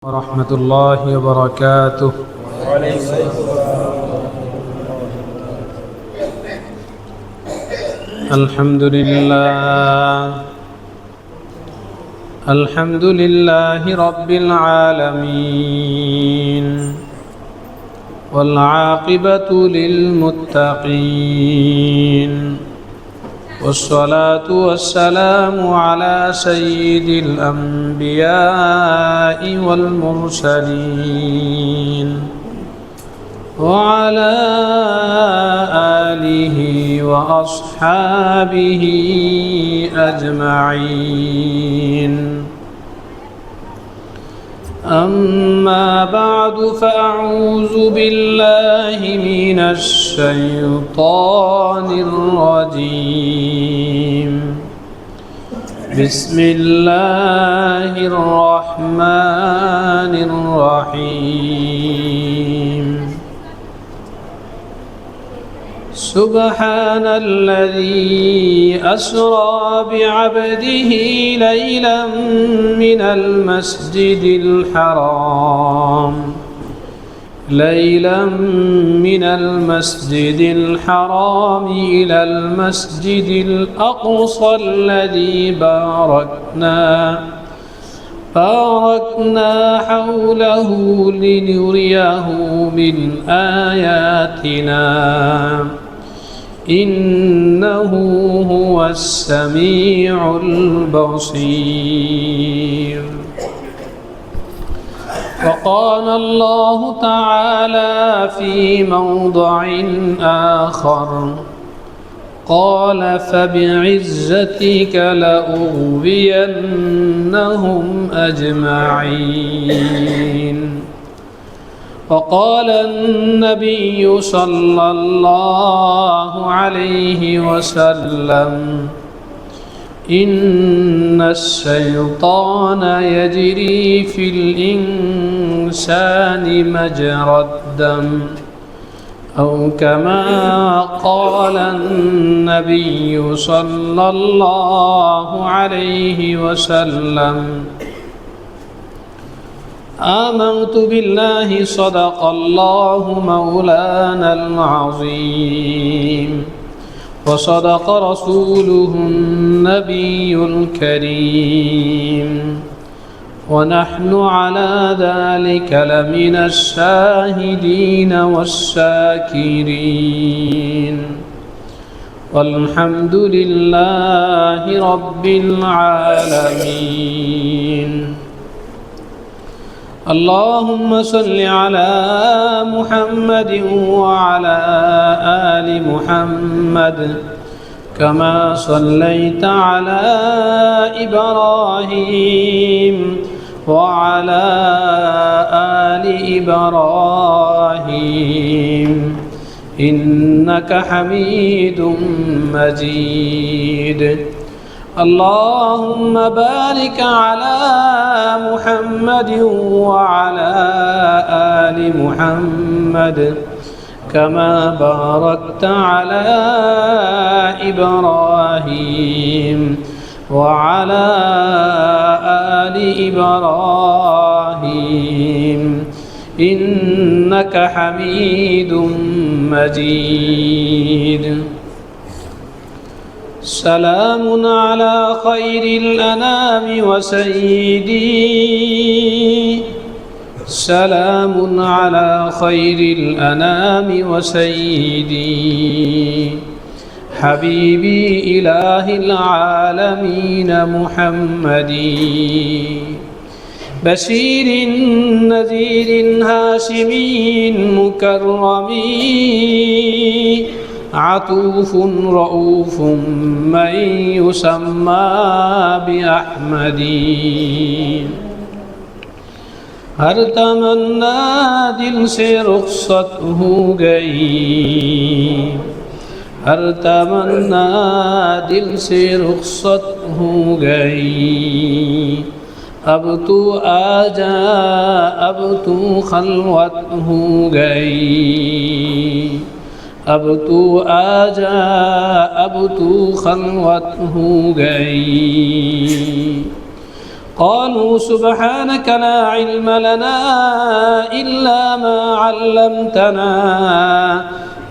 ورحمة الله وبركاته. الحمد لله رب العالمين، والعاقبة للمتقين، والصلاة والسلام على سيد الأنبياء والمرسلين وعلى آله وأصحابه أجمعين. أما بعد، فأعوذ بالله من الشيطان الرجيم. بسم الله الرحمن الرحيم. سبحان الذي أسرى بعبده ليلا من المسجد الحرام إلى المسجد الأقصى الذي باركنا حوله لنريه من آياتنا، إنه هو السميع البصير. وقال الله تعالى في موضع آخر: قال فبعزتك لأغوينهم أجمعين. وقال النبي صلى الله عليه وسلم: إن الشيطان يجري في الإنسان مجرى الدم، أو كما قال النبي صلى الله عليه وسلم. آمنت بالله، صدق الله مولانا العظيم، وصدق رسوله النبي الكريم، ونحن على ذلك لمن الشاهدين والشاكرين، والحمد لله رب العالمين. اللهم صل على محمد وعلى آل محمد، كما صليت على إبراهيم وعلى آل إبراهيم، إنك حميد مجيد. اللهم بارك على محمد وعلى آل محمد، كما باركت على إبراهيم وعلى آل إبراهيم، إنك حميد مجيد. سلام على خير الأنام وسيدي، سلام على خير الأنام وسيدي، حبيبي إله العالمين محمدي، بشير نذير هاشمي مكرمي، عطوف رؤوف من يسمى بأحمدي. ہر تمنا دل سے رخصت ہو گئی، ہر تمنا دل سے رخصت ہو گئی، اب تو آجا اب تو خلوت ہو گئی، اب تو آجا اب تو خلوت ہو گئی، قالوا سبحانك لا علم لنا إلا ما علمتنا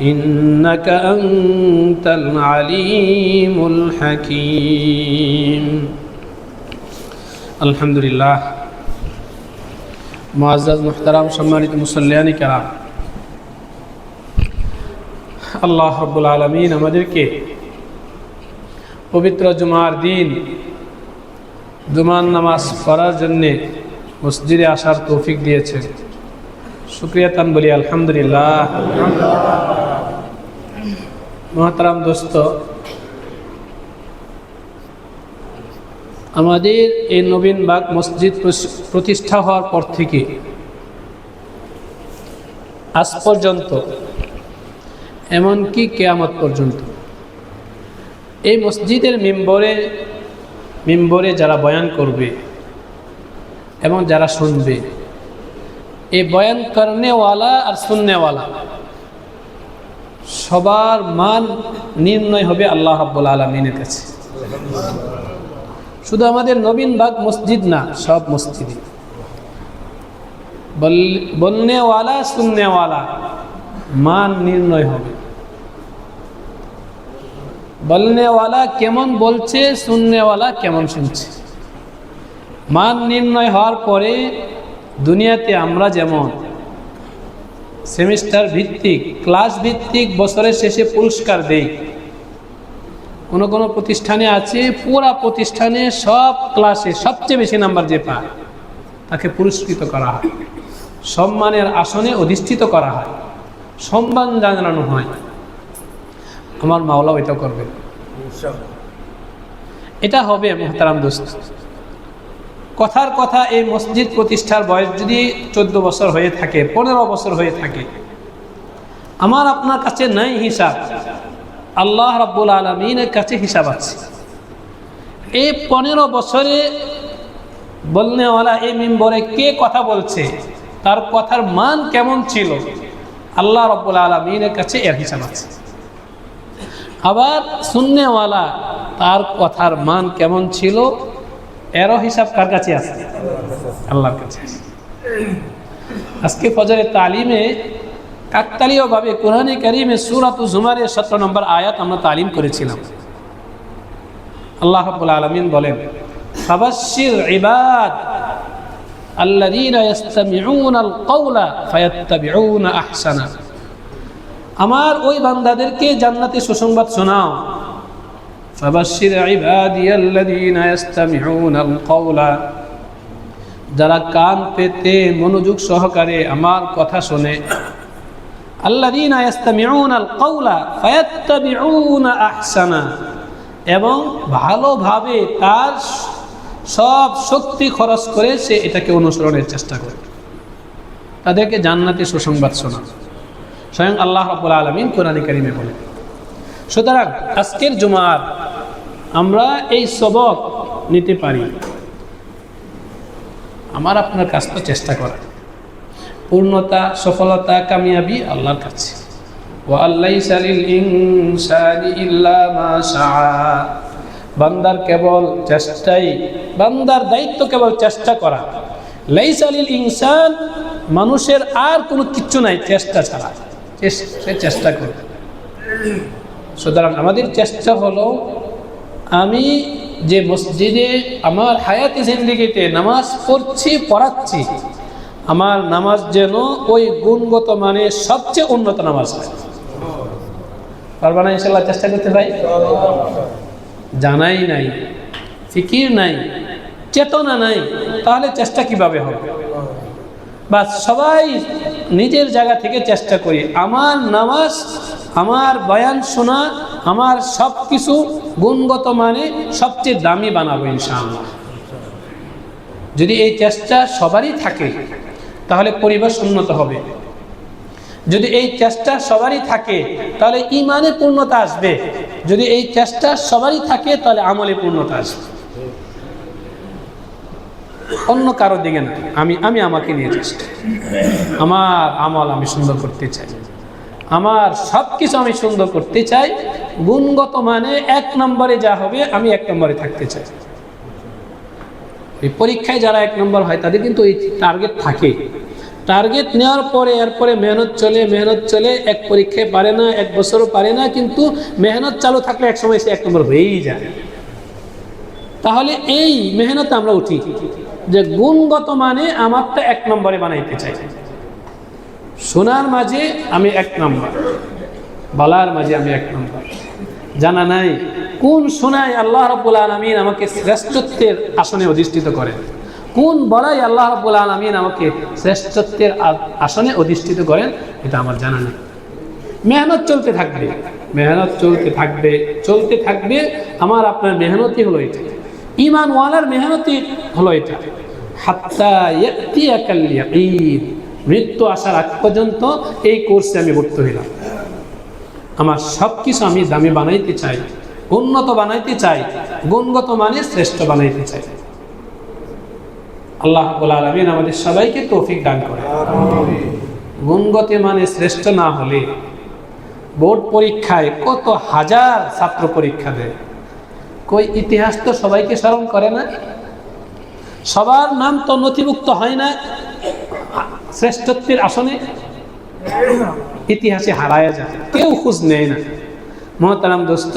إنك أنت العليم الحكيم الحمد لله মুআজ্জাজ মুহতারাম সম্মানিত মুসল্লিয়ানি কেরাম, আল্লাহ রাব্বুল আলামিন আমাদেরকে পবিত্র জুমার দিন জুমার নামাজ পড়ার জন্য মসজিদে আসার তৌফিক দিয়েছেন। শুকরিয়া তান বলি আলহামদুলিল্লাহ। মুহতারাম দোস্ত, আমাদের এই নবীনবাগ মসজিদ প্রতিষ্ঠা হওয়ার পর থেকে আজ পর্যন্ত, এমনকি কিয়ামত পর্যন্ত, এই মসজিদের মিম্বরে যারা বয়ান করবে এবং যারা শুনবে, এই বয়ান করনেওয়ালা আর শুননেওয়ালা সবার মান নির্ণয় হবে আল্লাহ রাব্বুল আলামিনের কাছে। শুধু আমাদের নবীনবাগ মসজিদ না, সব মসজিদে বলনেওয়ালা শুননেওয়ালা মান নির্ণয় হবে। বলনেওয়ালা কেমন বলছে, শুননেওয়ালা কেমন শুনছে, মান নির্ণয় হওয়ার পরে দুনিয়াতে আমরা যেমন সেমিস্টার ভিত্তিক, ক্লাস ভিত্তিক বছরের শেষে পুরস্কার দেই, কোনো কোনো প্রতিষ্ঠানে আছে পুরা প্রতিষ্ঠানে সব ক্লাসে সবচেয়ে বেশি নাম্বার যে পায় তাকে পুরস্কৃত করা হয়, সম্মানের আসনে অধিষ্ঠিত করা হয়, সম্মান জানানো হয়। আমার মাওলাও এটা করবে, এটা হবে। মুহতারাম দোস্ত, কথার কথা, এই মসজিদ প্রতিষ্ঠার বয়স যদি 14 বছর হয়ে থাকে, 15 বছর হয়ে থাকে, আমার আপনার কাছে নাই হিসাব, আল্লাহ রাব্বুল আলামিনের কাছে হিসাব আছে। এই 15 বছরে বলনেওয়ালা এই মিম্বরে কে কথা বলছে, তার কথার মান কেমন ছিল, আল্লাহ রাব্বুল আলামিনের কাছে এর হিসাব আছে। আবার শুননেওয়ালা তার কথার মান কেমন ছিল, এরও হিসাব কার কাছে আছে? আল্লাহর কাছে। আজকে ফজরের তালিমে কাকতালীয়ভাবে কোরআনে কারীমে সূরাতুজ জুমারের 17 নম্বর আয়াত আমরা তালিম করেছিলাম। আল্লাহ রাব্বুল আলামিন বলেন, ফাবাশশির ইবাদ আল্লাযীনা ইসতামিউনাল কাওলা ফায়াত্তাবিউনা আহসানা। আমার ওই বান্দাদেরকে জান্নাতে সুসংবাদ শোনাও। ফাবাশশির ইবাদিয়াল্লাযীনা ইসতামিউনাল কাওলা, যারা কান পেতে মনোযোগ সহকারে আমার কথা শোনে, আল্লাযীনা ইসতামিউনাল কাওলা ফায়াত্তাবিউনা আহসানা, এবং ভালোভাবে তার সব শক্তি খরচ করে সে এটাকে অনুসরণের চেষ্টা করে, তাদেরকে জান্নাতে সুসংবাদ শোনা। স্বয়ং আল্লাহ রাব্বুল আলামিন কোরআনে কারীমে বলেন। সুতরাং আজকের জুমার আমরা এই সবক নিতে পারি। আমার আপনার কাছ তো চেষ্টা করা, পূর্ণতা, সফলতা, কামিয়াবি আল্লাহর কাছে। ওয়া লাইসা লিল ইনসানি ইল্লা মা শাআ, বান্দার কেবল চেষ্টাই, বান্দার দায়িত্ব কেবল চেষ্টা করা। লাইসা লিল ইনসান, মানুষের আর কোনো কিচ্ছু নাই চেষ্টা ছাড়া, সে চেষ্টা করবে। সুতরাং আমাদের চেষ্টা হলো, আমি যে মসজিদে আমার হায়াতি জিন্দেগিতে নামাজ পড়ছি, পড়াচ্ছি, আমার নামাজ যেন ওই গুণগত মানে সবচেয়ে উন্নত নামাজ হয়। পারবা না ইনশাআল্লাহ? চেষ্টা করতে ভাই। জানাই নাই, ফিকির নাই, চেতনা নাই, তাহলে চেষ্টা কিভাবে হবে? বাস সবাই নিজের জায়গা থেকে চেষ্টা করি, আমার নামাজ, আমার বয়ান শোনা, আমার সব কিছু গুণগত মানে সবচেয়ে দামি বানাবো ইনশাআল্লাহ। যদি এই চেষ্টা সবারই থাকে তাহলে পরিবেশ উন্নত হবে। যদি এই চেষ্টা সবারই থাকে তাহলে ঈমানে পূর্ণতা আসবে। যদি এই চেষ্টা সবারই থাকে তাহলে আমলে পূর্ণতা আসবে। অন্য কারোর দিকে না, আমি আমাকে নিয়ে চেষ্টা, আমার আমল আমি সুন্দর করতে চাই, আমার সব কিছু আমি সুন্দর করতে চাই, গুণগত মানে 1 নম্বরে যা হবে আমি 1 নম্বরে থাকতে চাই। ওই পরীক্ষায় যারা 1 নম্বর হয় তাদের কিন্তু ওই টার্গেট থাকে। টার্গেট নেওয়ার পরে এরপরে মেহনত চলে, এক পরীক্ষায় পারে না, 1 বছরও পারে না, কিন্তু মেহনত চালু থাকলে এক সময় সে 1 নম্বর হয়েই যায়। তাহলে এই মেহনত আমরা উঠি যে গুণগত মানে আমারটা 1 নম্বরে বানাইতে চাই। শোনার মাঝে আমি 1 নম্বর, বলার মাঝে আমি 1 নম্বর। জানা নাই কোন শোনায় আল্লাহ রাব্বুল আলামিন আমাকে শ্রেষ্ঠত্বের আসনে অধিষ্ঠিত করেন, কোন বলাই আল্লাহ রাব্বুল আলামিন আমাকে শ্রেষ্ঠত্বের আসনে অধিষ্ঠিত করেন, এটা আমার জানা নেই। মেহনত চলতে থাকবে। আমার আপনার মেহনতই হলো এটা, ঈমানওয়ালার মেহনতই হলো এটা। হাত্তা ইয়াতিয়াকাল ইয়াকিন, মৃত্যু আসার আগ পর্যন্ত এই কোর্সে আমি ভর্তি হইলাম। আমার সব কিছু আমি দামি বানাইতে চাই, উন্নত বানাইতে চাই, গুণগত মানে শ্রেষ্ঠ বানাইতে চাই। আল্লাহ রাব্বুল আলামিন আমাদের সবাইকে তৌফিক দান করে। গুণগত মানে শ্রেষ্ঠ না হলে বোর্ড পরীক্ষায় কত হাজার ছাত্র পরীক্ষা দেয়, কই ইতিহাস তো সবাইকে স্মরণ করে না, সবার নাম তো নথিভুক্ত হয় না শ্রেষ্ঠত্বের আসনে, ইতিহাসে হারায় যায়, কেউ খোঁজ নেয় না। মুহতারাম দোস্ত,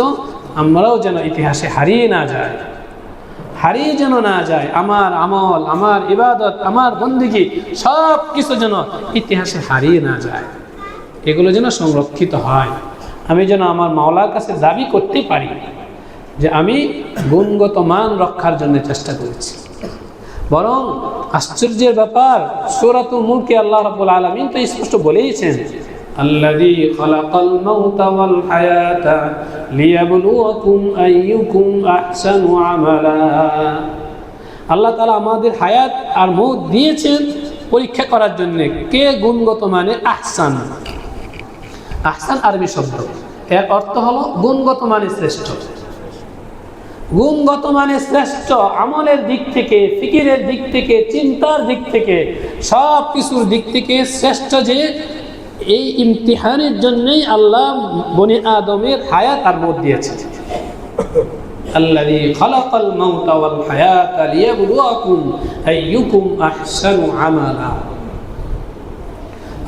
আমরাও যেন ইতিহাসে হারিয়ে যেন না যায়। আমার আমল, আমার ইবাদত, আমার বন্দেগী সব কিছু যেন ইতিহাসে হারিয়ে না যায়, এগুলো যেন সংরক্ষিত হয়। আমি যেন আমার মাওলার কাছে দাবি করতে পারি যে আমি গুণগত মান রক্ষার জন্য চেষ্টা করেছি। বরং আশ্চর্যের ব্যাপার, সূরাতুল মুলকে আল্লাহ রাব্বুল আলামিন তো স্পষ্ট বলেইছেন, আল্লাযী খালাকাল মাউতা ওয়াল হায়াতা লিয়াবলুয়াকুম আইয়ুকুম আহসানু আমালা। আল্লাহ তাআলা আমাদের হায়াত আর মউত দিয়েছেন পরীক্ষা করার জন্য, কে গুণগত মানে আহসান। আহসান আরবি শব্দ, এর অর্থ হলো গুণগত মানে শ্রেষ্ঠ। গুণগত মানে শ্রেষ্ঠ আমলের দিক থেকে, ফিকিরের দিক থেকে, চিন্তার দিক থেকে, সব কিছুর দিক থেকে শ্রেষ্ঠ। যে এই ইমতিহানের জন্যই আল্লাহ বনি আদমের হায়াত আর মউত দিয়েছে। আল্লাযী খালাকাল মাউতা ওয়াল হায়াতা লিয়াবলুয়াকুম আইয়ুকুম আহসানু আমালা।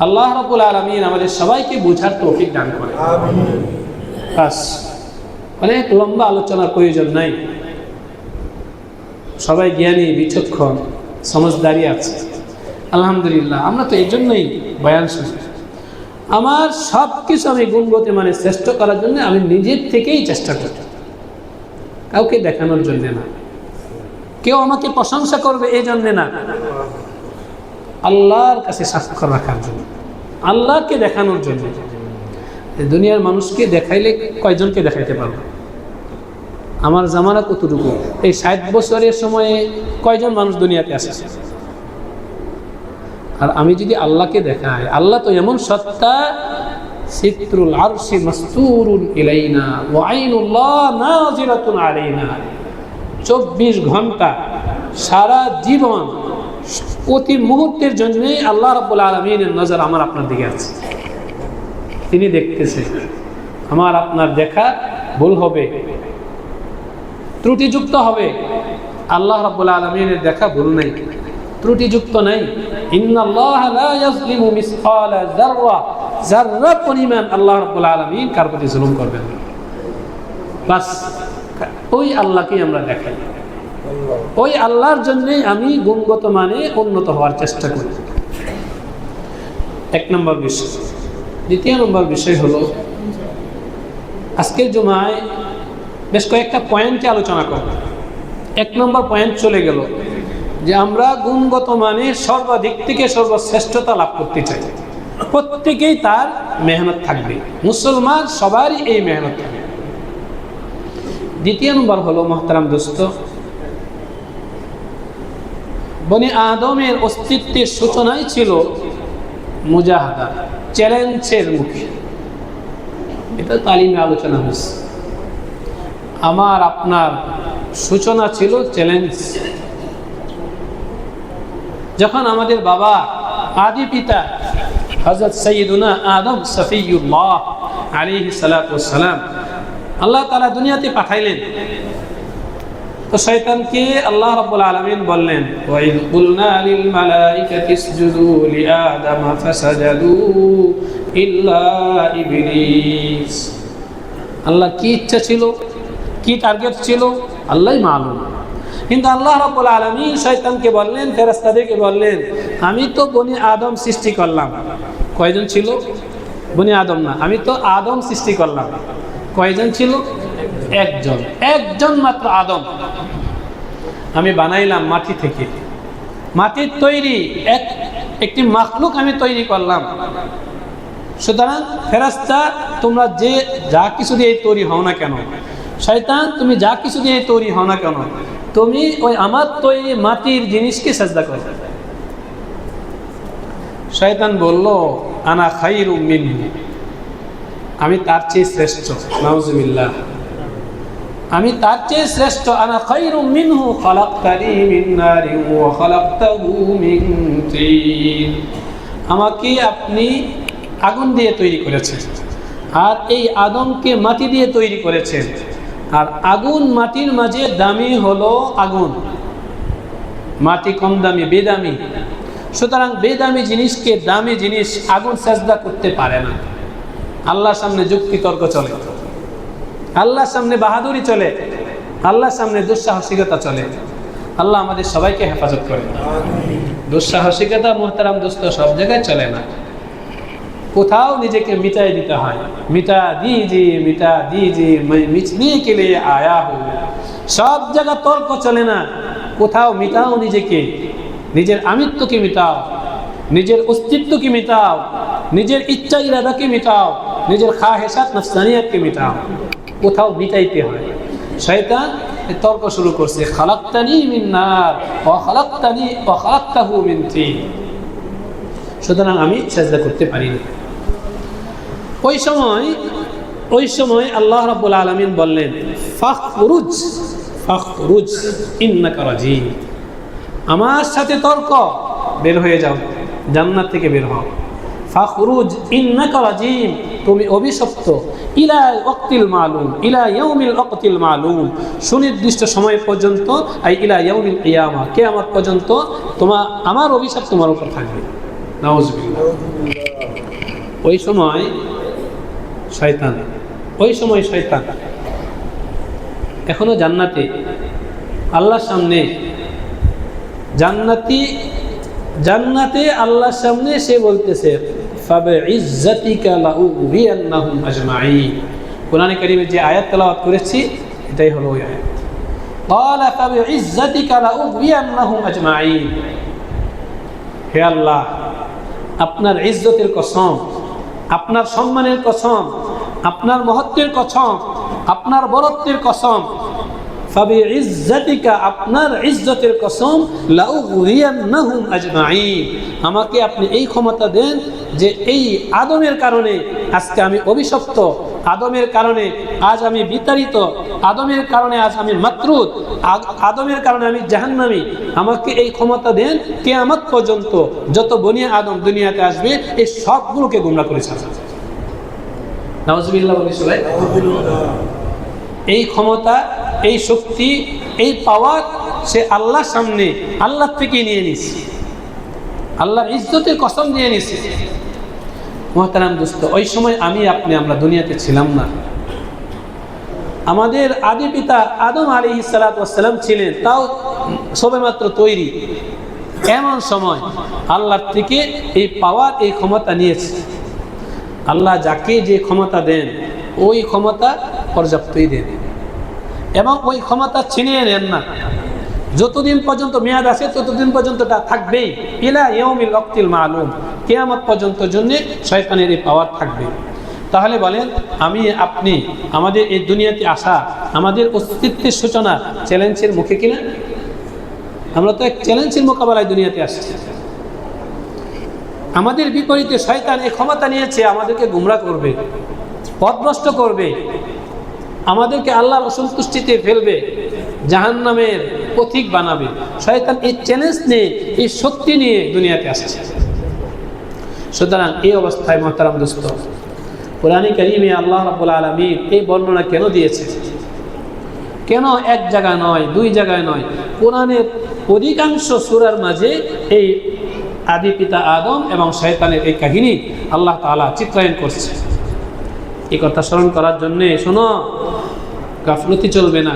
আল্লাহ রাব্বুল আলামিন আমাদের সবাইকে বোঝার তৌফিক দান করে। আমিন। বাস, অনেক লম্বা আলোচনার প্রয়োজন নাই, সবাই জ্ঞানী, বিচক্ষণ, সমঝদারি আছে আলহামদুলিল্লাহ। আমরা তো এই জন্যই বয়ান শুনি। আমার সব কিছু আমি গুণগত মানে শ্রেষ্ঠ করার জন্য আমি নিজের থেকেই চেষ্টা করি, কাউকে দেখানোর জন্য না, কেউ আমাকে প্রশংসা করবে এই জন্যে না, আল্লাহর কাছে স্বাক্ষর রাখার জন্য, আল্লাহকে দেখানোর জন্য। দুনিয়ার মানুষকে দেখাইলে কয়জনকে দেখাইতে পারবো? আমার জামানা কতটুকু? এই 60 বছরের সময়ে কয়জন মানুষ দুনিয়াতে আসে? আর আমি যদি আল্লাহকে দেখাই, আল্লাহ তো এমন সত্তা, সিত্রুল আরশি মাসতুরুন ইলাইনা ওয়া আইনুল্লাহ নাজিরাতুন আলাইনা। 24 ঘন্টা সারা জীবন প্রতি মুহূর্তের জন্যই আল্লাহ রাব্বুল আলামিনের নজর আমার আপনার দিকে আছে। তিনি দেখতেছে। আমার আপনার দেখা ভুল হবে, ত্রুটিযুক্ত হবে, আল্লাহ রাব্বুল আলামিনের দেখা ভুল নাই, ত্রুটিযুক্ত নাই। ইন্নাল্লাহা লা ইয়াজলিমু মিসকালা যাররা, যাররা পরিমাণ আল্লাহ রাব্বুল আলামিন কার প্রতি জুলুম করবেন না। বাস, ওই আল্লাহকেই আমরা দেখাই, ওই আল্লাহর জন্যই আমি গুণগত মানে উন্নত হওয়ার চেষ্টা করি। 1 নম্বর বিষয়। 2 নম্বর বিষয় হলো, আজকের জুমায় বেশ কয়েকটা পয়েন্টে আলোচনা করব। 1 নম্বর পয়েন্ট চলে গেল যে আমরা গুণগত মানে সর্বাধিক থেকে সর্বশ্রেষ্ঠতা লাভ করতে চাই। প্রত্যেকেই তার মেহনত থাকবে, মুসলমান সবারই এই মেহনত থাকবে। 2 নম্বর হলো, মুহতারাম দোস্ত, বনি আদমের অস্তিত্বের সূচনাই ছিল মুজাহাদা, চ্যালেঞ্জের মুখে। এটা তালিমে আলোচনা হয়েছে। আমার আপনার সূচনা ছিল চ্যালেঞ্জ। যখন আমাদের বাবা, আদি পিতা হযরত সাইয়্যিদুনা আদম সফিয়্যুল্লাহ আলাইহিস সালাতু ওয়াস সালাম আল্লাহ তাআলা দুনিয়াতে পাঠাইলেন, তো তো শয়তানকে আল্লাহ রাব্বুল আলামিন বললেন, ওয়াইদ কুলনা লিল মালাইকাতি ইসজুদু লিআদামা ফাসাজাদু ইল্লা ইবলিস। আল্লাহ কি ইচ্ছা ছিল, কি টার্গেট ছিল আল্লাহই মালুম। কিন্তু আল্লাহ রাব্বুল আলামিন শয়তানকে বললেন, ফেরেশতাদেরকে বললেন, আমি তো বনি আদম সৃষ্টি করলাম। কয়জন ছিল? বনি আদম না, আমি তো আদম সৃষ্টি করলাম। কয়জন ছিল? একজন, একজন মাত্র আদম আমি বানাইলাম মাটি থেকে। মাটির তৈরি একটি মাখলুক আমি তৈরি করলাম। সুতরাং ফেরেশতা, তোমরা যে যা কিছু দিয়ে তৈরি হও না কেন, শয়তান তুমি যা কিছু দিয়ে তৈরি হও না কেন, তুমি ওই আমার তৈরি মাটির জিনিসকে সাজদা করো। শয়তান বলল, আনা খায়রুম মিনহু, আমি তার চেয়ে শ্রেষ্ঠ। নাউজুবিল্লাহ, আমি তার চেয়ে শ্রেষ্ঠ। আনা খায়রুম মিনহু খালাকতানি মিন নারিন ওয়া খালাকতাহু মিন তিন। আমাকে আপনি আগুন দিয়ে তৈরি করেছেন, আর এই আদমকে মাটি দিয়ে তৈরি করেছেন। আর আগুন মাটির মাঝে দামি হলো আগুন, মাটি কম দামি, বেদামি। সুতরাং বেদামি জিনিসকে দামি জিনিস আগুন সাজদা করতে পারে না। আল্লাহর সামনে যুক্তি তর্ক চলে, আল্লাহর সামনে বাহাদুরি চলে, আল্লাহর সামনে দুঃসাহসিকতা চলে। আল্লাহ আমাদের সবাইকে হেফাজত করে। দুঃসাহসিকতা মুহতারাম দোস্ত সব জায়গায় চলে না, কোথাও নিজেকে মিটাই দিতে হয়। মিটা দিজিয়ে मैं मिटने के लिए आया हूं। সব জায়গা তর্ক চলে না, কোথাও মিটাও নিজেকে, নিজের আমিত্বকে মিটাও, নিজের অস্তিত্বকে মিটাও, নিজের ইচ্ছা ইরাদাকে মিটাও, নিজের খাহেসাত নফসানিয়াতকে মিটাও। কোথাও মিটাইতে হয়। শয়তান তর্ক শুরু করছে, খালাকতানি মিন নার ওয়া খালাকতাহু মিন তিন। সুতরাং আমি সাজদা করতে পারি না। ওই সময় আল্লাহ রাব্বুল আলামিন বললেন, ফাখরুজ ইন্নাকা রাজিম। আমার সাথে তর্ক, বের হয়ে যাও, জান্নাত থেকে বের হও। ফাখরুজ ইন্নাকা রাজিম, তুমি অভিশপ্ত। ইলা ওয়াক্তিল মালুম, ইলা ইয়াউমিল ওয়াক্তিল মালুম, সুনির্দিষ্ট সময় পর্যন্ত। আই ইলা ইয়াউমিল কিয়ামা, কিয়ামত পর্যন্ত আমার অভিশাপ তোমার উপর থাকবে। নাউজুবিল্লাহ। ওই সময় শয়তান এখনো জান্নাতে, আল্লাহর সামনে, জান্নাতে আল্লাহর সামনে সে বলতেছে, ফাবিইজ্জাতিকা লাউগরিয়ান্নাহুম আজমাইন। কোরআনে কারীমে যে আয়াত তেলাওয়াত করেছি এটাই হলো ওই আয়াত। ক্বালা ফাবিইজ্জাতিকা লাউগরিয়ান্নাহুম আজমাইন। হে আল্লাহ, আপনার ইজ্জতের কসম, আপনার সম্মানের কসম, আপনার মহত্বের কসম, আপনার বরত্বের কসম, ফাবিইজ্জাতিকা, আপনার ইজ্জতের কসম, লাউগরিয়ান্নাহুম আজমাইন, আমাকে আপনি এই ক্ষমতা দেন যে এই আদমের কারণে আজকে আমি অভিশপ্ত, আদমের কারণে আজ আমি বিতাড়িত, আদমের কারণে আজ আমি মাতরুদ, আদমের কারণে আমি জাহান্নামী। আমাকে এই ক্ষমতা দেন, কিয়ামত পর্যন্ত যত বনি আদম দুনিয়াতে আসবে এই সবগুলোকে গোমরাহ করে ছাড়বে। নাউজুবিল্লাহ বলি সবাই। এই ক্ষমতা, এই শক্তি, এই পাওয়ার সে আল্লাহর সামনে আল্লাহ থেকে নিয়ে নিছে, আল্লাহর ইজ্জতের কসম নিয়ে নিছে। মুহতারাম দোস্ত, ওই সময় আমরা দুনিয়াতে ছিলাম না। আমাদের আদি পিতা আদম আলাইহিস সালাতু ওয়াস সালাম ছিলেন, তাও সবেমাত্র তৈরি। এমন সময় আল্লাহর থেকে এই পাওয়ার, এই ক্ষমতা নিয়েছে। আল্লাহ যাকে যে ক্ষমতা দেন ওই ক্ষমতা পর্যাপ্তই দেন, এবং ওই ক্ষমতা ছিনিয়ে নেন না। যতদিন পর্যন্ত মেয়াদ আছে ততদিন পর্যন্ত তা থাকবেই। ইলা ইয়াউমিল ওয়াক্তিল মালুম, কিয়ামত পর্যন্ত জন্য শয়তানের এই পাওয়ার থাকবে। তাহলে বলেন, আপনি আমাদের এই দুনিয়াতে আসা, আমাদের অস্তিত্বের সূচনা চ্যালেঞ্জের মুখে কিনা? আমরা তো এক চ্যালেঞ্জের মোকাবেলায় দুনিয়াতে আসছি। আমাদের বিপরীতে শয়তান এই ক্ষমতা নিয়েছে, আমাদেরকে গুমরাহ করবে, পথভ্রষ্ট করবে, আমাদেরকে আল্লাহর অসন্তুষ্টিতে ফেলবে, জাহান্নামের পথিক বানাবে। শয়তান এই চ্যালেঞ্জ নিয়ে, এই শক্তি নিয়ে দুনিয়াতে আসছে। সুতরাং এই অবস্থায় মুহতারাম দোস্ত, কোরআনে কারীমে আল্লাহ রাব্বুল আলামিন এই বর্ণনা কেন দিয়েছে? কেন এক জায়গায় নয়, দুই জায়গায় নয়, কোরআনের অধিকাংশ সূরার মাঝে এই আদি পিতা আদম এবং শয়তানের এই কাহিনী আল্লাহ তাআলা চিত্রায়ন করছে। এই কথা স্মরণ করার জন্যে শোনো, গাফলতি চলবে না,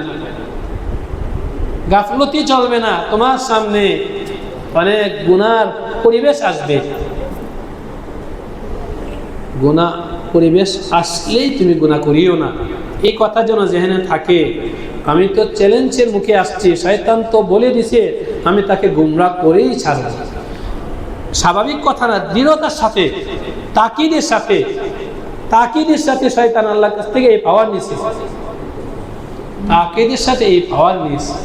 গাফলতি চলবে না। তোমার সামনে অনেক গুনার পরিবেশ আসবে, গুনাহ পরিবেশ আসলেই তুমি গুনাহ করিও না, এই কথা যেন জেহেনে থাকে। আমি তো চ্যালেঞ্জের মুখে আসছি, শয়তান তো বলে দিছে আমি তাকে গুমরাহ করেই ছাড়ব। স্বাভাবিক কথা না, দৃঢ়তার সাথে, তাকিদের সাথে, তাকিদের সাথে শয়তান আল্লাহর কাছ থেকে এই পাওয়ার নিছে, তাকিদের সাথে এই পাওয়ার নিছে।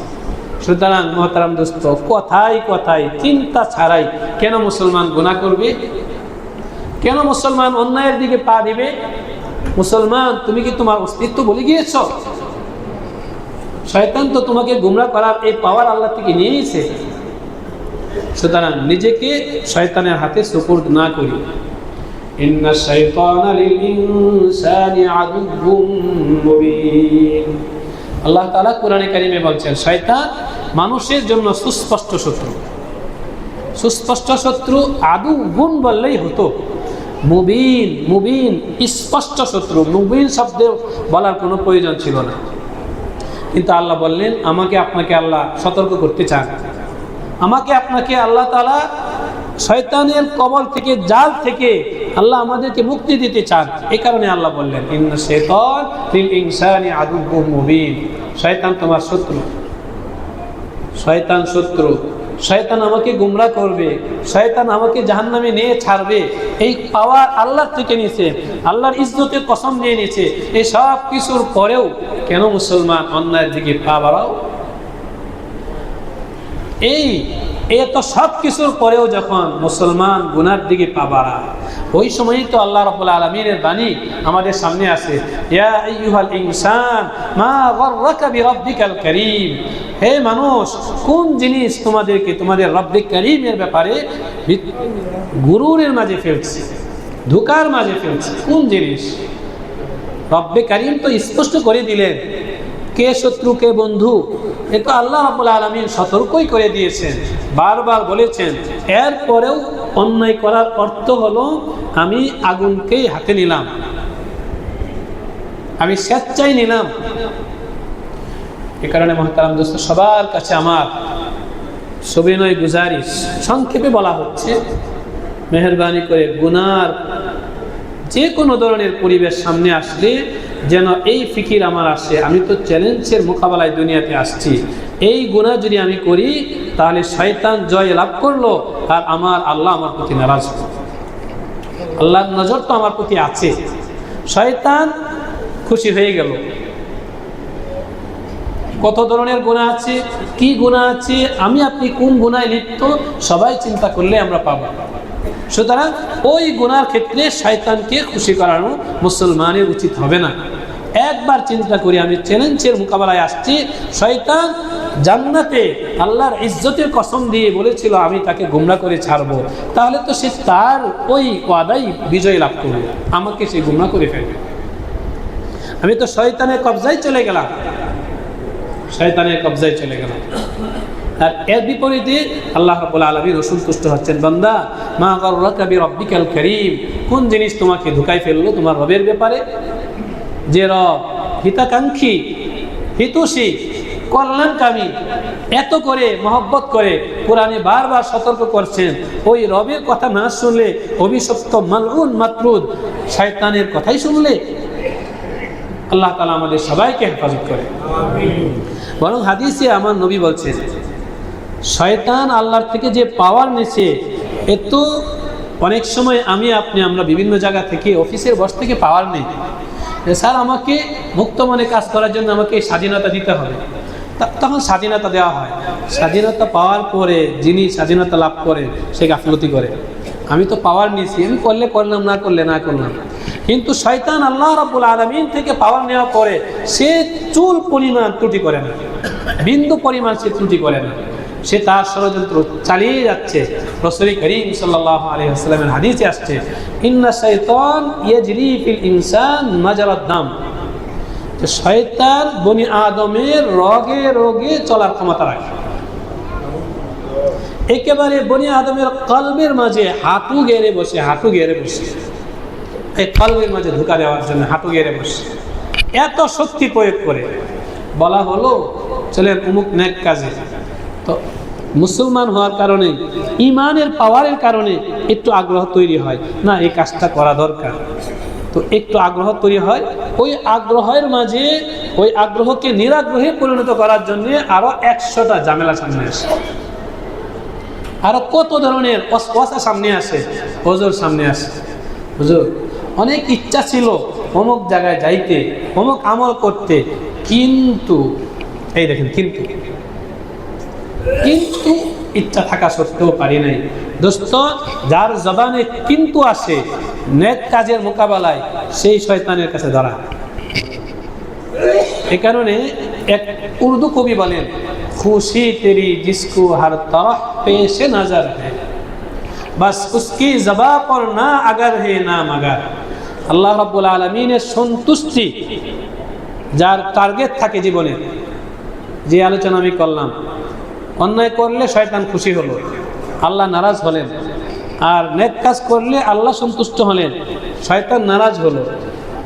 সুতরাং মুহতারাম দোস্ত, কথায় কথায় চিন্তা ছাড়াই কেন মুসলমান গুনাহ করবে? কেন মুসলমান অন্যায়ের দিকে পা দিবে? মুসলমান, তুমি কি তোমার অস্তিত্ব বলে গিয়েছ? শয়তান তো তোমাকে গুমরাহ করার এই পাওয়ার আল্লাহ থেকে নিয়ে নিয়েছে। সুতরাং নিজেকে শয়তানের হাতে সুপুর্দ না করি। ইন্না শাইতানা লিল ইনসানি আদুউম মুবিন। আল্লাহ তাআলা কোরআনে কারিমে বলছেন, শয়তান মানুষের জন্য সুস্পষ্ট শত্রু। সুস্পষ্ট শত্রু আদুউন বললেই হতো, মুবিন, মুবিন স্পষ্ট শত্রু, মুবিন শব্দে বলার কোনো প্রয়োজন ছিল না। কিন্তু আল্লাহ বললেন, আমাকে আপনাকে আল্লাহ সতর্ক করতে চান, আমাকে আপনাকে আল্লাহ তাআলা শয়তানের কবল থেকে, জাল থেকে আল্লাহ আমাদেরকে মুক্তি দিতে চান। এই কারণে আল্লাহ বললেন, ইন্না শাইতান লিল ইনসানি আদুউম মুবিন। শয়তান তোমার শত্রু, শয়তান শত্রু, শয়তান আমাকে গুমরাহ করবে, শয়তান আমাকে জাহান্নামে নিয়ে ছাড়বে, এই পাওয়ার আল্লাহর থেকে নিয়েছে, আল্লাহর ইজ্জতের কসম নিয়ে নিয়েছে। এই সব কিছুর পরেও কেন মুসলমান অন্যায়ের দিকে পা বাড়াও? এত সব কিছুর পরেও যখন মুসলমান গুনার দিকে পা বাড়ায়, ওই সময়ই তো আল্লাহ রাব্বুল আলামিনের বাণী আমাদের সামনে আসে, ইয়া আইয়ুহাল ইনসান মা গাররাকা বিরাব্বিকাল কারীম। হে মানুষ, কোন জিনিস তোমাদেরকে তোমাদের রব্বে কারীমের ব্যাপারে গুরুরের মাঝে ফেলছে, ধোঁকার মাঝে ফেলছে? কোন জিনিস? রব্বে কারীম তো স্পষ্ট করে দিলেন কে শত্রু কে বন্ধু। এ তো আল্লাহ রাব্বুল আলামিন সতর্কই করে দিয়েছেন, বারবার বলেছেন। এরপরেও অন্যায় করার অর্থ হলো আমি আগুনকেই হাতে নিলাম, আমি স্বেচ্ছায় নিলাম। এ কারণে মুহতারাম দোস্ত, সবার কাছে আমার সবিনয় গুজারিশ, সংক্ষেপে বলা হচ্ছে, মেহেরবানি করে গুনার যে কোনো ধরনের পরিবেশ সামনে আসলে যেন এই ফিকির আমার আসে, আমি তো চ্যালেঞ্জের মোকাবেলায় দুনিয়াতে আসছি, এই গুনাহ যদি আমি করি তাহলে শয়তান জয় লাভ করলো আর আমার আল্লাহ আমার প্রতি নারাজ হলো। আল্লাহর নজর তো আমার প্রতি আছে, শয়তান খুশি হয়ে গেল। কত ধরনের গুনাহ আছে, কি গুনাহ আছে, আমি আপনি কোন গুনায় লিপ্ত, সবাই চিন্তা করলে আমরা পাবো। সুতরাং ওই গুনার ক্ষেত্রে শয়তানকে খুশি করানো মুসলমানের উচিত হবে না। একবার চিন্তা করি, আমি চ্যালেঞ্জের মোকাবেলায় আসছি, শয়তান জান্নাতে আল্লাহর ইজ্জতের কসম দিয়ে বলেছিল আমি তাকে গুমরাহ করে ছাড়বো, তাহলে তো সে তার ওই ওয়াদাই বিজয় লাভ করবে, আমাকে সে গুমরাহ করে ফেলবে। আমি তো শয়তানের কবজায় চলে গেলাম, শয়তানের কবজায় চলে গেলাম। আর এর বিপরীতে আল্লাহ রাব্বুল আলামিন সন্তুষ্ট হচ্ছেন, বান্দা মা গাররাকা বিরাব্বিকাল কারীম, কোন জিনিস তোমাকে ধোঁকায় ফেললো তোমার রবের ব্যাপারে? যে রব হিতাকাঙ্ক্ষী, হিতৈষী, কল্যাণকামী, এত করে মহব্বত করে কোরআনে বারবার সতর্ক করছেন, ওই রবের কথা না শুনলে অভিশপ্ত মালউন মাতরুদ শয়তানের কথাই শুনলে। আল্লাহ তাআলা আমাদের সবাইকে হেফাজত করে। বরং হাদিসে আমার নবী বলছেন, শয়তান আল্লাহর থেকে যে পাওয়ার নিছে, এত অনেক সময় আমরা বিভিন্ন জায়গা থেকে, অফিসের বস থেকে পাওয়ার নেই, স্যার আমাকে মুক্ত মনে কাজ করার জন্য আমাকে স্বাধীনতা দিতে হবে, তখন স্বাধীনতা দেওয়া হয়। স্বাধীনতা পাওয়ার পরে যিনি স্বাধীনতা লাভ করেন সে গাফলতি করে, আমি তো পাওয়ার নিয়েছি, আমি করলে করলাম, না করলে না করলাম। কিন্তু শয়তান আল্লাহ রাব্বুল আলামিন থেকে পাওয়ার নেওয়ার পরে সে চুল পরিমাণ ত্রুটি করে না, বিন্দু পরিমাণ সে ত্রুটি করে না, সে তার ষড়যন্ত্র চালিয়ে যাচ্ছে। রাসূল করিম সাল্লাল্লাহু আলাইহি ওয়াসাল্লামের হাদিসে আসছে, ইন্না শাইতান ইয়াজরি ফিল ইনসান মাজারাদ দাম, শয়তান বনি আদমের রগে রোগে চলার ক্ষমতা রাখে। একেবারে বনি আদমের কলবের মাঝে হাঁটু গেড়ে বসে এই কলবের মাঝে ঢুকা দেওয়ার জন্য হাঁটু গেড়ে বসে এত শক্তি প্রয়োগ করে বলা হলো চলেন অমুক নেক কাজে। তো মুসলমান হওয়ার কারণে, ইমানের পাওয়ারের কারণে একটু আগ্রহ তৈরি হয়, না এই কাজটা করা দরকার। তো একটু আগ্রহ তৈরি হয়, ওই আগ্রহের মাঝে ওই আগ্রহকে নিরাগ্রহে পরিণত করার জন্য আরো 100টা ঝামেলা সামনে আসে, আরো কত ধরনের ওয়াসওয়াসা সামনে আসে। হুজুর সামনে আসে, হুজুর অনেক ইচ্ছা ছিল অমুক জায়গায় যাইতে, অমুক আমল করতে, কিন্তু এই দেখেন কিন্তু ইচ্ছা থাকা সত্ত্বেও পারি নাই। দোস্ত, যার জবানে কিন্তু আসে নেক কাজের মোকাবেলায়, সেই শয়তানের কাছে ধরা। এ কারণে এক উর্দু কবি বলেন, খুশি তেরি জিসকো হর তরফ পেশে নজর হ্যায়, বাস উসকি জবা পর না আগার হে না মাগার। আল্লাহ রাব্বুল আলামিনের সন্তুষ্টি যার টার্গেট থাকে জীবনে, যে আলোচনা আমি করলাম, অন্যায় করলে শয়তান খুশি হলো, আল্লাহ নারাজ হলেন, আর নেক কাজ করলে আল্লাহ সন্তুষ্ট হলেন, শয়তান নারাজ হলো।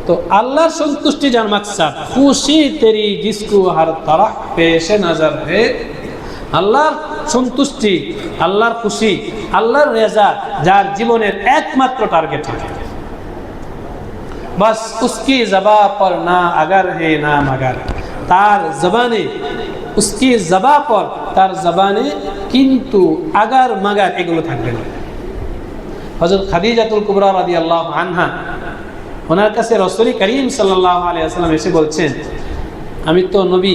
তো আল্লাহর সন্তুষ্টি যার মাকসাদ, খুশি তেরি জিসকো হর তরফ পেশে নজর হে, আল্লাহর সন্তুষ্টি, আল্লাহর খুশি, আল্লাহর রেজা যার জীবনের একমাত্র টার্গেট থাকে, বাস উসকি জবা পর না আগার হে না মাগার। তার জবানে উসকি জবা পর, তার জবানে কিন্তু আগার মাগার এগুলো থাকবে না। হযরত খাদিজাতুল কুবরা রাদিয়াল্লাহু আনহা, ওনার কাছে রাসূল করিম সাল্লাল্লাহু আলাইহি ওয়াসাল্লাম এসে বলছেন, আমি তো নবী।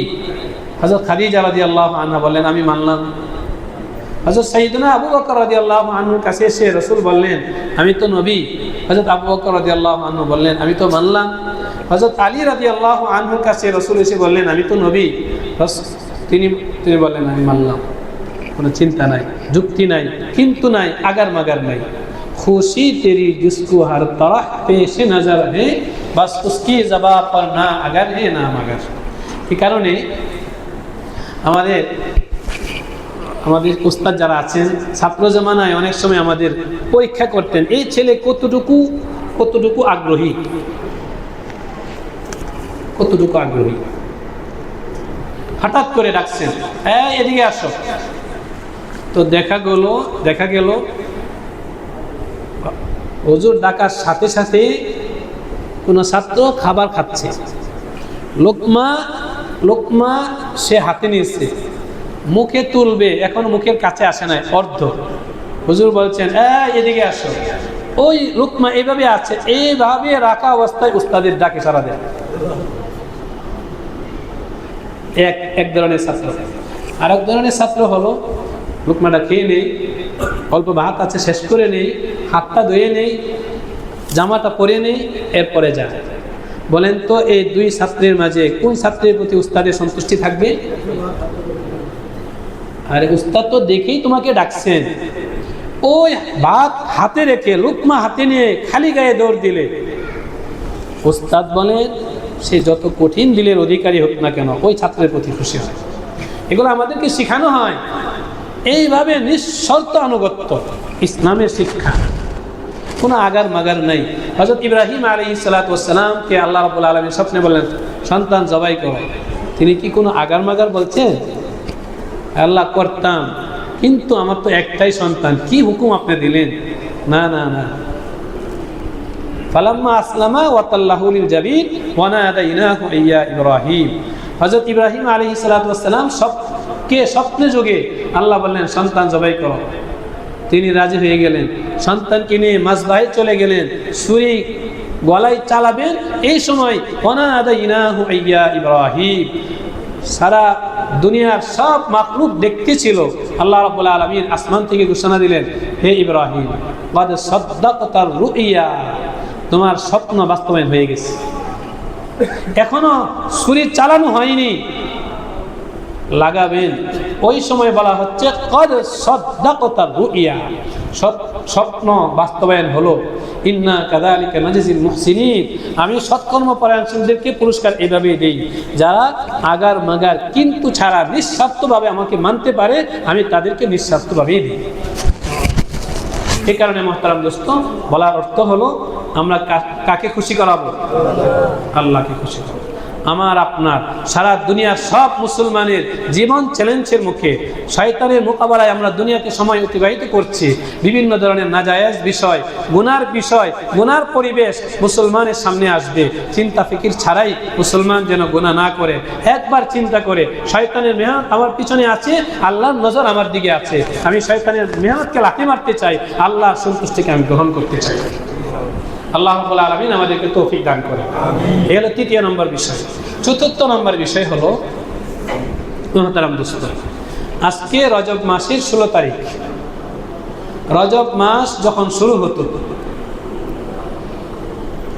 হযরত খাদিজা রাদিয়াল্লাহু আনহা বললেন, আমি মানলাম। হযরত সাইয়েদনা আবু বকর রাদিয়াল্লাহু আনহুর কাছে এসে রাসূল বললেন, আমি তো নবী। হযরত আবু বকর রাদিয়াল্লাহু আনহু বললেন, আমি তো মানলাম। হযরত আলী রাদিয়াল্লাহু আনহুর কাছে রাসূল এসে বললেন, আমি তো নবী। তিনি বললেন, আমি মানলাম। কোনো চিন্তা নাই, যুক্তি নাই, কিন্তু নাই, আগার মাগার নাই। খুশি তেরি জিসকো হর তরফ পেশে নজর হে, বাস উসকি জবা পর না আগার হে না মাগার। এই কারণে আমাদের উস্তাদ যারা আছেন, ছাত্র জামানায় অনেক সময় আমাদের পরীক্ষা করতেন, এই ছেলে কতটুকু আগ্রহী, হঠাৎ করে ডাকছেন, এদিকে আসো। তো দেখা গেল হুজুর ডাকার সাথে সাথে কোন ছাত্র খাবার খাচ্ছে, লোকমা সে হাতে নিয়েছে, মুখে তুলবে, এখন মুখের কাছে আসে নাই, অর্ধ। হুজুর বলছেন, এদিকে আসো। ওই লোকমা এইভাবে আছে, এইভাবে রাখা অবস্থায় উস্তাদের ডাকে সাড়া দেয়। এক ধরনের ছাত্র। আর এক ধরনের ছাত্র হলো, লোকমাটা খেয়ে নেই, অল্প ভাত আছে শেষ করে নেই, হাতটা ধুয়ে নেই, জামাটা পরে নেই, এরপরে যায়। বলেন তো এই দুই ছাত্রের মাঝে কোন ছাত্রের প্রতি উস্তাদের সন্তুষ্টি থাকবে? আরে উস্তাদ তো দেখেই তোমাকে ডাকছেন, ওই ভাত হাতে রেখে লোকমা হাতে নিয়ে খালি গায়ে দৌড় দিলে, উস্তাদ বলেন সে যত কঠিন দিলের অধিকারী হোক না কেন, ওই ছাত্রের প্রতি খুশি হয়। এগুলো আমাদেরকে শেখানো হয়, এইভাবে নিঃশর্ত আনুগত্য, ইসলামের শিক্ষা, কোনো আগার মাগার নাই। হযরত ইব্রাহিম আলাইহিস সালাতু ওয়াস সালামকে আল্লাহ রাব্বুল আলামিন স্বপ্নে বললেন, সন্তান জবাই করো। তিনি কি কোনো আগার মাগার বলছেন? আল্লাহ করতাম, কিন্তু আমার তো একটাই সন্তান, কি হুকুম আপনি দিলেন? না না না। ফালাম্মা আসলামা ওয়া তাল্লাহু লিল জাবিন ওয়া নাদাইনাহু ইয়া ইব্রাহিম। হযরত ইব্রাহিম আলাইহিস সালাতু ওয়াস সালাম স্বপ্নে যোগে আল্লাহ বললেন, সন্তান জবাই করো। তিনি রাজি হয়ে গেলেন, সন্তানকে নিয়ে মাসবাহে চলে গেলেন, ছুরি গলায় চালাবেন, এই সময় ওয়া নাদাইনাহু ইয়া ইব্রাহিম। সারা দুনিয়ার সব মাখলুক দেখতেছিল, আল্লাহ রাব্বুল আলামিন আসমান থেকে ঘোষণা দিলেন, হে ইব্রাহিম, ক্বাদ সাদ্দাকতার রুইয়া, তোমার স্বপ্ন বাস্তবায়ন হয়ে গেছে। এখনো ছুরি চালানো হয়নি, লাগাবেন, ওই সময় বলা হচ্ছে ক্বাদ সাদ্দাকতার রুইয়া, স্বপ্ন বাস্তবায়ন হলো। ইন্না কাযালিকা নাজিল মুহসিনিন, আমি সৎকর্মপরায়ণদেরকে পুরস্কার এভাবেই দেই, যারা আগার মাগার কিন্তু ছাড়া নিঃস্বার্থভাবে আমাকে মানতে পারে, আমি তাদেরকে নিঃস্বার্থভাবেই দিই। এই কারণে মুহতারাম দোস্ত, বলার অর্থ হলো আমরা কাকে খুশি করাবো? আল্লাহকে খুশি করাবো। আমার আপনার সারা দুনিয়ার সব মুসলমানের জীবন চ্যালেঞ্জের মুখে, শয়তানের মোকাবেলায় আমরা দুনিয়াতে সময় অতিবাহিত করছি। বিভিন্ন ধরনের নাজায়েজ বিষয়, গুনার পরিবেশ মুসলমানের সামনে আসবে। চিন্তা ফিকির ছাড়াই মুসলমান যেন গুনাহ না করে, একবার চিন্তা করে শয়তানের মেহনত আমার পিছনে আছে, আল্লাহর নজর আমার দিকে আছে, আমি শয়তানের মেহনতকে লাথি মারতে চাই, আল্লাহর সন্তুষ্টিকে আমি গ্রহণ করতে চাই। আল্লাহ রাব্বুল আলামিন আমাদেরকে তৌফিক দান করে। এই হলো তৃতীয় নম্বর বিষয়। চতুর্থ নম্বর বিষয় হলো মুহতারাম দোস্ত, আজকে রজব মাসের 16 তারিখ। রজব মাস যখন শুরু হতো,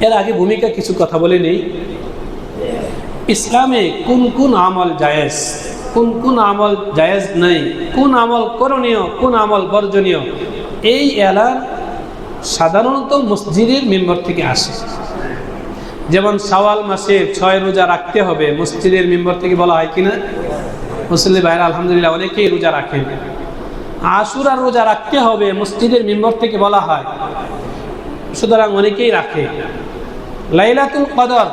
এর আগে ভূমিকা কিছু কথা বলে নেই। ইসলামে কোন কোন আমল জায়েজ, কোন কোন আমল জায়েজ নেই, কোন আমল করণীয়, কোন আমল বর্জনীয়, এই এলান সাধারণত মসজিদের মেম্বার থেকে আসে। যেমন শাওয়াল মাসে 6 রোজা রাখতে হবে, মসজিদের মেম্বার থেকে বলা হয় কিনা? মুসল্লি ভাইরা আলহামদুলিল্লাহ অনেকেই রোজা রাখেন। আশুরার রোজা রাখতে হবে, মসজিদের মেম্বার থেকে বলা হয়, সুতরাং অনেকেই রাখে। লাইলাতুল কদর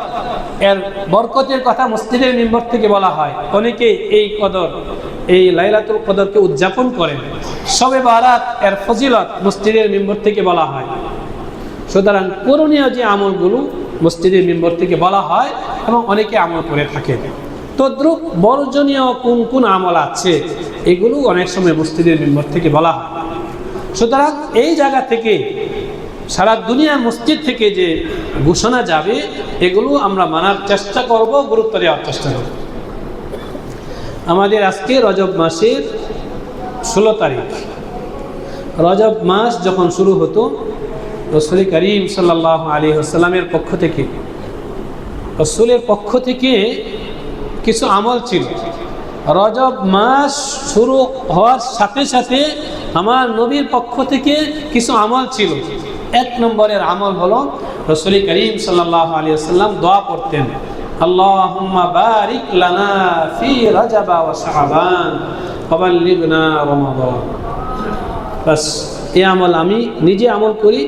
এর বরকতের কথা মসজিদের মেম্বার থেকে বলা হয়, অনেকেই এই লাইলাতুল কদরকে উদযাপন করেন। শবে বারাত এর ফজিলত মসজিদের মেম্বার থেকে বলা হয়। সুতরাং করণীয় যে আমলগুলো মসজিদের মেম্বার থেকে বলা হয় এবং অনেকে আমল করে থাকে। তদ্রুপ বর্জনীয় কোন কোন আমল আছে, এগুলো অনেক সময় মসজিদের মেম্বার থেকে বলা হয়। সুতরাং এই জায়গা থেকে সারা দুনিয়ার মসজিদ থেকে যে ঘোষণা যাবে, এগুলো আমরা মানার চেষ্টা করব, গুরুত্ব দেওয়ার চেষ্টা করব। আমাদের আজকে রজব মাসের 16 তারিখ। রজব মাস যখন শুরু হতো, রাসূল করিম সাল্লাল্লাহু আলাইহি ওয়াসাল্লামের রাসূলের পক্ষ থেকে কিছু আমল ছিল। রজব মাস শুরু হওয়ার সাথে সাথে আমার নবীর পক্ষ থেকে কিছু আমল ছিল। 1 নম্বরের আমল হলো রাসূল করিম সাল্লাল্লাহু আলাইহি ওয়াসাল্লাম দোয়া করতেন, আল্লাহুম্মা বারিক লানা ফি রজব ওয়া শাবান ওয়া বাল্লিগনা রমাদান। বাস এই আমল আমি নিজে আমল করি,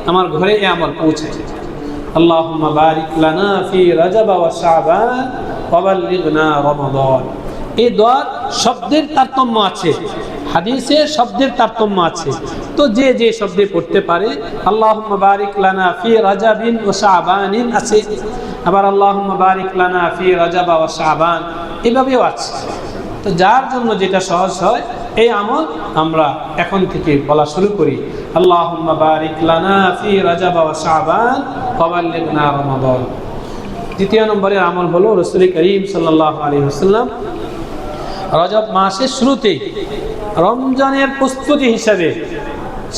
আমার ঘরে এই আমল পৌঁছায়। আল্লাহুম্মা বারিক লানা ফি রজব ওয়া শাবান ওয়া বাল্লিগনা রমাদান। এই দোয়ার শব্দের তারতম্য আছে, হাদিসে শব্দের তারতম্য আছে। তো যে যে শব্দে পড়তে পারে, আল্লাহুম্মা বারিক লানা ফি রজবিন ওয়া শাবানিন আছে, আবার আল্লাহুম্মা বারিক লানা ফি রজব ওয়া শাবান এভাবেও আছে। তো যার জন্য যেটা সহজ হয়, এই আমল আমরা এখন থেকে বলা শুরু করি, আল্লাহুম্মা বারিক লানা ফি রজব ওয়া শাবান ওয়া বাল্লিগনা রমাদান। দ্বিতীয় নম্বরের আমল হলো রাসূল করিম সাল্লাল্লাহু আলাইহি ওয়াসাল্লাম রজব মাসের শুরুতেই রমজানের প্রস্তুতি হিসাবে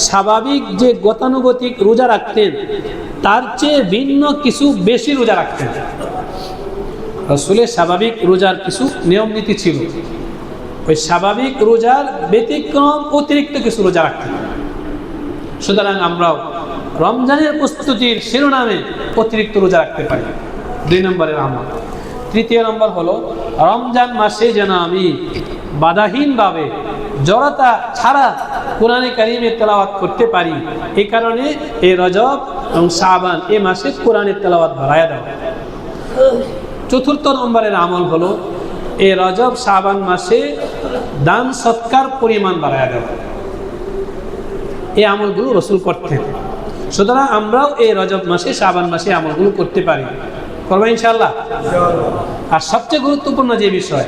স্বাভাবিক যে গতানুগতিক রোজা রাখতেন, তার চেয়ে ভিন্ন কিছু বেশি রোজা রাখতেন। রাসূলের স্বাভাবিক রোজার কিছু নিয়ম নীতি ছিল, ওই স্বাভাবিক রোজার ব্যতিক্রম অতিরিক্ত কিছু রোজা রাখতেন। সুতরাং আমরাও রমজানের প্রস্তুতির শিরোনামে অতিরিক্ত রোজা রাখতে পারি। 2 নম্বরের আমল। তৃতীয় নম্বর হলো রমজান মাসে যেন আমি বাধাহীনভাবে জড়তা ছাড়া কোরআনে কারিমের তেলাওয়াত করতে পারি। এই কারণে এই রজব এবং শাবান এই মাসে কোরআনের তেলাওয়াত বাড়ায়া দেওয়া। চতুর্থ নম্বরের আমল হলো এই রজব শাবান মাসে দান সৎকার পরিমাণ বাড়ায়া দেওয়া। এই আমলগুলো রাসূল করতেন। সুতরাং আমরাও এই রজব মাসে শাবান মাসে আমলগুলো করতে পারি। করবো ইনশাআল্লাহ। আর সবচেয়ে গুরুত্বপূর্ণ যে বিষয়,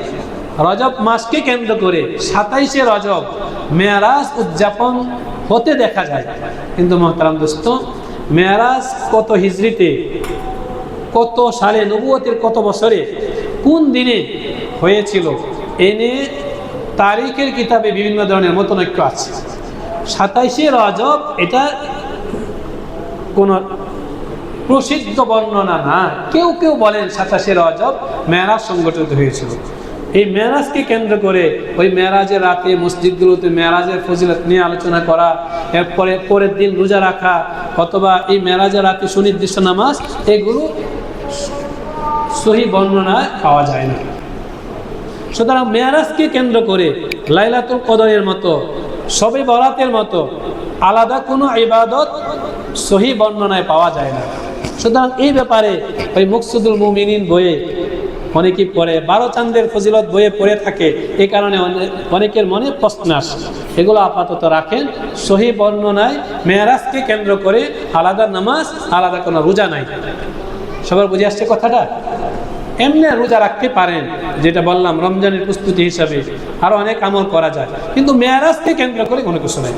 রজব মাসকে কেন্দ্র করে 27শে রজব মেরাজ উদযাপন হতে দেখা যায়। কিন্তু মুহতারাম দোস্ত, মেরাজ কত হিজরিতে, কত সালে, নবুয়তের কত বছরে, কোন দিনে হয়েছিল, এ নিয়ে তারিখের কিতাবে বিভিন্ন ধরনের মতনৈক্য আছে। 27শে রজব এটা কোন প্রসিদ্ধ বর্ণনা না। কেউ কেউ বলেন 27শে রজব মেরাজ সংগঠিত হয়েছিল। এই মেরাজকে কেন্দ্র করে ওই মেরাজের রাতে মসজিদগুলোতে মেরাজের ফজিলত নিয়ে আলোচনা করা, এরপরে পরের দিন রোজা রাখা, অথবা এই মেরাজের রাতে সুনির্দিষ্ট নামাজ, এগুলো সহি বর্ণনায় পাওয়া যায় না। সুতরাং মেরাজকে কেন্দ্র করে লাইলাতুল কদরের মতো, শবে বরাতের মতো আলাদা কোনো ইবাদত সহি বর্ণনায় পাওয়া যায় না। সুতরাং এই ব্যাপারে ওই মুকসুদুল মুমিনিন বইয়ে অনেকেই পড়ে, 12 চাঁদের ফজিলত বইয়ে পড়ে থাকে, এই কারণে অনেকের মনে প্রশ্ন আসে। এগুলো আপাতত রাখেন। সহি বর্ণনায় মেরাজকে কেন্দ্র করে আলাদা নামাজ, আলাদা কোনো রোজা নাই। সবার বুঝে আসছে কথাটা? এমনি রোজা রাখতে পারেন, যেটা বললাম রমজানের প্রস্তুতি হিসাবে, আরো অনেক আমল করা যায়, কিন্তু মেরাজকে কেন্দ্র করে কোনো কিছু নাই।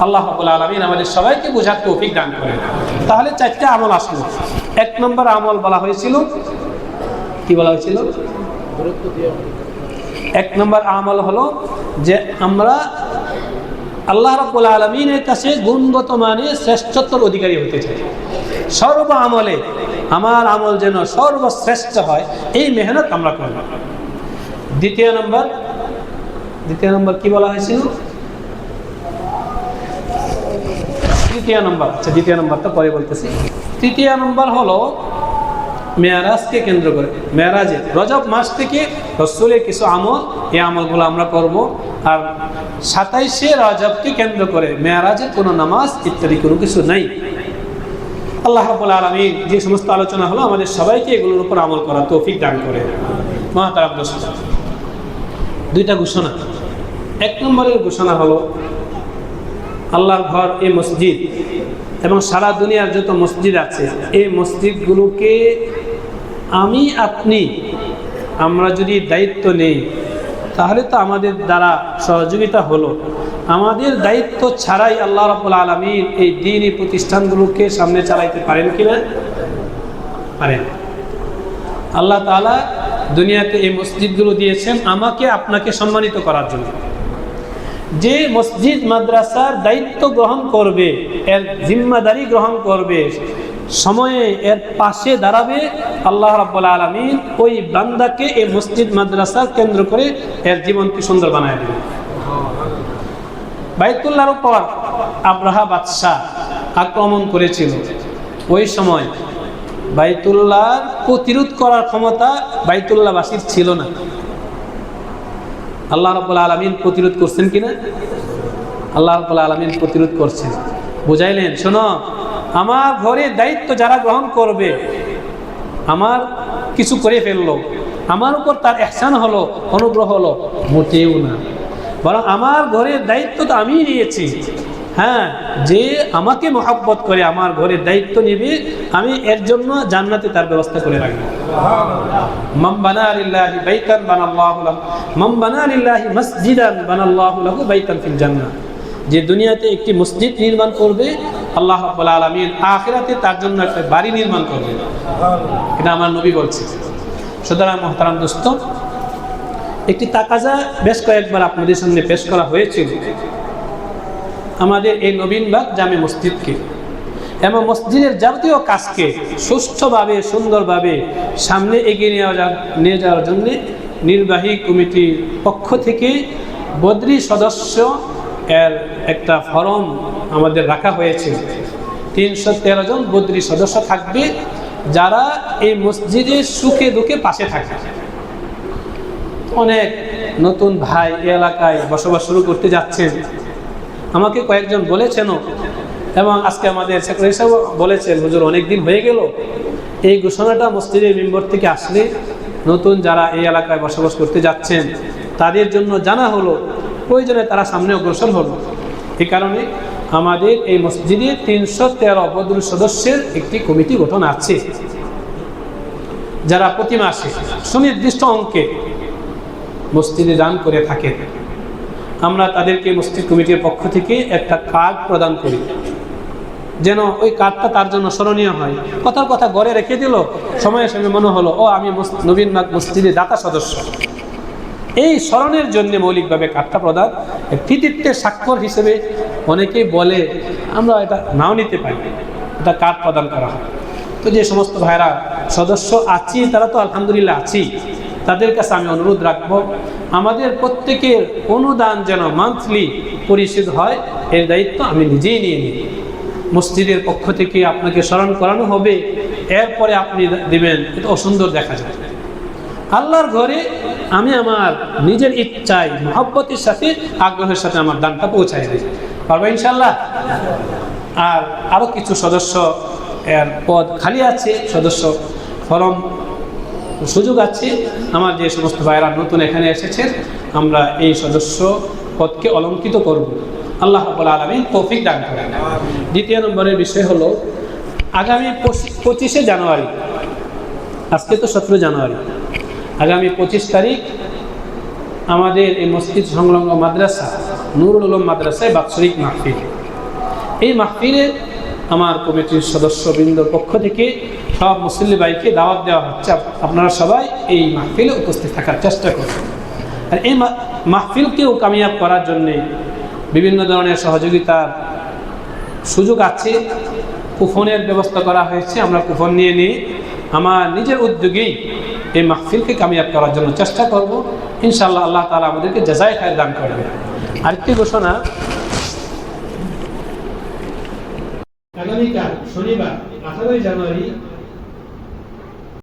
আল্লাহ রাব্বুল আলামিন আমাদের সবাইকে বোঝার তৌফিক দান করেন। তাহলে 4টা আমল আসলো। 1 নম্বর আমল বলা হয়েছিল, কি বলা হয়েছিল? 1 নম্বর আমল হলো যে আমরা আল্লাহ রাব্বুল আলামিনের কাছে গুণগত মানে শ্রেষ্ঠত্বের অধিকারী হতে চাই। সর্ব আমলে আমার আমল যেন সর্বশ্রেষ্ঠ হয়, এই মেহনত আমরা করব। দ্বিতীয় নম্বর কি বলা হয়েছিল? তৃতীয় নম্বর, আচ্ছা দ্বিতীয় নম্বরটা পরে বলতেছি। তৃতীয় নম্বর হলো মেরাজকে কেন্দ্র করে, মেরাজে রজব মাস থেকে রসুলের কিছু আমল, এই আমলগুলো আমরা করব। আর 27শে রজবকে কেন্দ্র করে মেরাজের কোনো নামাজ ইত্যাদি কোনো কিছু নাই। আল্লাহ রাব্বুল আলামিন যে সমস্ত আলোচনা হলো আমাদের সবাইকে এগুলোর উপর আমল করার তৌফিক দান করে। মহাতারাম দোস্ত, 2টা ঘোষণা। 1 নম্বরের ঘোষণা হলো আল্লাহর ঘর এই মসজিদ এবং সারা দুনিয়ার যত মসজিদ আছে, এই মসজিদগুলোকে আমরা যদি দায়িত্ব নেই, তাহলে তো আমাদের দ্বারা সহযোগিতা হলো। আমাদের দায়িত্ব ছাড়াই আল্লাহ রাব্বুল আলামিন এই দ্বীনি প্রতিষ্ঠানগুলোকে সামনে চালাইতে পারেন কিনা? পারেন। আল্লাহ তাআলা দুনিয়াতে এই মসজিদগুলো দিয়েছেন আমাকে আপনাকে সম্মানিত করার জন্য। যে মসজিদ মাদ্রাসার দায়িত্ব গ্রহণ করবে, এর জিম্মাদারি গ্রহণ করবে, সময়ে এর পাশে দাঁড়াবে, আল্লাহ রাব্বুল আলামিন ওই বান্দাকে এই মসজিদ মাদ্রাসার কেন্দ্র করে এর জীবনকে সুন্দর বানায় দেবে। বাইতুল্লাহর উপর আব্রাহা বাদশাহ আক্রমণ করেছিল, ওই সময় বাইতুল্লাহর প্রতিরোধ করার ক্ষমতা বাইতুল্লাহবাসীর ছিল না। আল্লাহ রাব্বুল আলামিন প্রতিরোধ করছেন কিনা? আল্লাহ রাব্বুল আলামিন প্রতিরোধ করছেন। বুঝাইলেন, শোনো, আমার ঘরে দায়িত্ব যারা গ্রহণ করবে, আমার কিছু করে ফেললো, আমার উপর তার ইহসান হলো, অনুগ্রহ হলো, মোটেও না। বরং আমার ঘরের দায়িত্ব তো আমিই নিয়েছি। হ্যাঁ, যে আমাকে মহব্বত করে আমার ঘরের দায়িত্ব নেবে, আমি এর জন্য জান্নাতে তার ব্যবস্থা করে রাখবো। মান বানা লিল্লাহি বাইতান বানাল্লাহু লাহু, মান বানা লিল্লাহি মসজিদান বানাল্লাহু লাহু বাইতান ফিল জান্নাহ। যে দুনিয়াতে একটি মসজিদ নির্মাণ করবে, আল্লাহ রাব্বুল আলামিন আখিরাতে তার জন্য একটা বাড়ি নির্মাণ করবে। এটা আমার নবী বলছে। সুতরাং মুহতারাম দোস্ত, একটি তাকাজা বেশ কয়েকবার আপনাদের সামনে পেশ করা হয়েছিল আমাদের এই নবীনবাগ জামে মসজিদকে এবং মসজিদের যাবতীয় কাজকে সুষ্ঠুভাবে সুন্দরভাবে সামনে এগিয়ে নিয়ে যাওয়ার জন্য নির্বাহী কমিটির পক্ষ থেকে বদরি সদস্য এর একটা ফরম আমাদের রাখা হয়েছে। 313 জন বদরি সদস্য থাকবে, যারা এই মসজিদের সুখে দুঃখে পাশে থাকে। অনেক নতুন ভাই এই এলাকায় বসবাস শুরু করতে যাচ্ছেন, আমাকে কয়েকজন বলেছেনও, এবং আজকে আমাদের সেক্রেটারি সাহেব বলেছেন, হুজুর অনেকদিন হয়ে গেল, এই ঘোষণাটা মসজিদের মেম্বার থেকে আসলে নতুন যারা এই এলাকায় বসবাস করতে যাচ্ছেন তাদের জন্য জানা হলো, প্রয়োজনে তারা সামনে অগ্রসর হলো। এই কারণে আমাদের এই মসজিদে 313 বদরু সদস্যের একটি কমিটি গঠন আছে, যারা প্রতি মাসে সুনির্দিষ্ট অঙ্কে মসজিদে দান করে থাকে। আমরা তাদেরকে মসজিদ কমিটির পক্ষ থেকে একটা কার্ড প্রদান করি, যেন ওই কার্ডটা তার জন্য স্মরণীয় হয়। কথার কথা ঘরে রেখে দিল, সময়ের সঙ্গে মনে হলো ও আমি নবীনবাগ মসজিদে দাতা সদস্য। এই স্মরণের জন্য মৌলিকভাবে কার্ডটা প্রদান, কৃতিত্বের স্বাক্ষর হিসেবে অনেকেই বলে, আমরা এটা নাও নিতে পারি, এটা কার্ড প্রদান করা হয়। তো যে সমস্ত ভাইরা সদস্য আছি, তারা তো আলহামদুলিল্লাহ আছি, তাদের কাছে আমি অনুরোধ রাখব, আমাদের প্রত্যেকের অনুদান যেন মান্থলি পরিশোধ হয়, এর দায়িত্ব আমি নিজেই নিয়ে নিই। মসজিদের পক্ষ থেকে আপনাকে স্মরণ করানো হবে, এরপরে আপনি দিবেন, এটা অসুন্দর দেখা যায়। আল্লাহর ঘরে আমি আমার নিজের ইচ্ছায় মহব্বতের সাথে আগ্রহের সাথে আমার দানটা পৌঁছাই দিই, পারবো ইনশাল্লাহ। আর আরও কিছু সদস্য এর পদ খালি আছে, সদস্য ফরম সুযোগ আছে। আমার যে সমস্ত ভাইরা নতুন এখানে এসেছেন, আমরা এই সদস্য পদকে অলঙ্কিত করব। আল্লাহ রাব্বুল আলামিন তৌফিক দান করেন। দ্বিতীয় নম্বরের বিষয় হলো আগামী 25শে জানুয়ারি, আজকে তো 17 জানুয়ারি, আগামী 25 তারিখ আমাদের এই মসজিদ সংলগ্ন মাদ্রাসা নুরুল উলুম মাদ্রাসায় বাৎসরিক মাহফিল। এই মাহফিলে আমার কমিটির সদস্যবৃন্দর পক্ষ থেকে সব মুসল্লি ভাইকে দাওয়াত দেওয়া হচ্ছে, আপনারা সবাই এই মাহফিলে উপস্থিত থাকার চেষ্টা করবেন। আর এই মাহফিলকেও কামিয়াব করার জন্যে বিভিন্ন ধরনের সহযোগিতার সুযোগ আছে। কুপনের ব্যবস্থা করা হয়েছে, আমরা কুপন নিয়ে নিয়ে আমার নিজের উদ্যোগেই এই মাহফিলকে কামিয়াব করার জন্য চেষ্টা করব ইনশাআল্লাহ। আল্লাহ তাআলা আমাদেরকে জাযায়ে খায়ের দান করবে। আরেকটি ঘোষণা, আগামীকাল শনিবার 18 জানুয়ারি